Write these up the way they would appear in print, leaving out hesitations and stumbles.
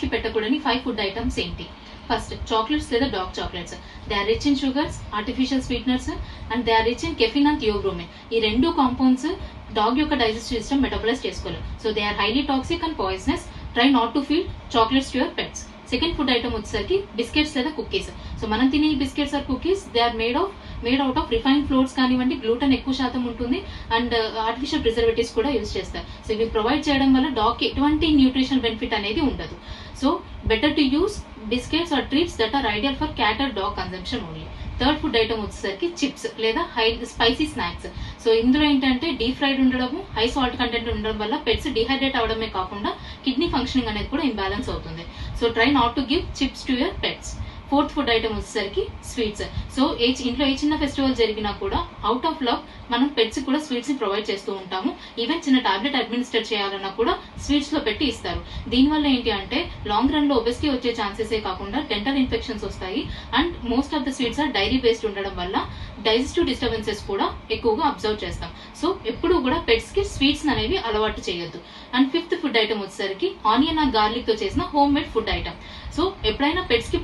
కి పెట్టకూడని 5 food items ఏంటి? ఫస్ట్, చాక్లెట్స్ లేదా dark chocolates. They are rich in sugars, artificial sweeteners and they are rich in caffeine and theobromine. ఈ రెండు compounds dog యొక్క digestive system metabolise చేసుకోలేదు. So they are highly toxic and poisonous. Try not to feed chocolates to your pets. Second food item వచ్చేసరికి biscuits లేదా cookies. So మనం తినే biscuits or cookies they are made out of refined floors కానివ్వండి, gluten ఎక్కువ శాతం ఉంటుంది and artificial preservatives కూడా use చేస్తారు. సో ఇవి ప్రొవైడ్ చేయడం వల్ల డాగ్ కి ఎటువంటి న్యూట్రిషన్ బెనిఫిట్ అనేది ఉండదు. So better to use biscuits or treats that are ideal for cat or dog consumption only. Third food item వచ్చేసరికి చిప్స్ లేదా హై స్పైసీ స్నాక్స్. సో ఇందులో ఏంటంటే డీప్ ఫ్రైడ్ ఉండడము, హై సాల్ట్ కంటెంట్ ఉండడం వల్ల pets dehydrate అవడమే కాకుండా kidney functioning అనేది కూడా ఇంబ్యాలెన్స్ అవుతుంది. So try not to give chips to your pets. Fourth food item వచ్చేసరికి స్వీట్స్. సో ఇంట్లో ఏ చిన్న ఫెస్టివల్ జరిగినా కూడా అవుట్ ఆఫ్ లవ్ మనం పెట్స్ కూడా స్వీట్స్ ని ప్రొవైడ్ చేస్తూ ఉంటాము. ఈవెన్ చిన్న టాబ్లెట్ అడ్మినిస్టర్ చేయాలన్నా కూడా స్వీట్స్ లో పెట్టి ఇస్తారు. దీనివల్ల ఏంటి అంటే లాంగ్ రన్ లో ఒబెసిటీ వచ్చే ఛాన్సెసే కాకుండా డెంటల్ ఇన్ఫెక్షన్స్ వస్తాయి and most of the sweets are dairy based ఉండడం వల్ల డైజెస్టివ్ డిస్టర్బెన్సెస్ కూడా ఎక్కువగా అబ్జర్వ్ చేస్తాం. సో ఎప్పుడు కూడా పెట్స్ కి స్వీట్స్ అనేవి అలవాటు చేయొద్దు. అండ్ ఫిఫ్త్ ఫుడ్ ఐటమ్ వచ్చేసరికి ఆనియన్ అండ్ గార్లిక్ తో చేసిన home made food item. So ఎప్పుడైనా పెట్స్ కి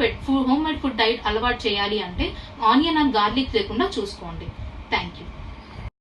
హోమ్ మేడ్ ఫుడ్ డైట్ అలవాటు చేయాలి అంటే ఆనియన్ అండ్ గార్లిక్ లేకుండా చూసుకోండి. Thank you.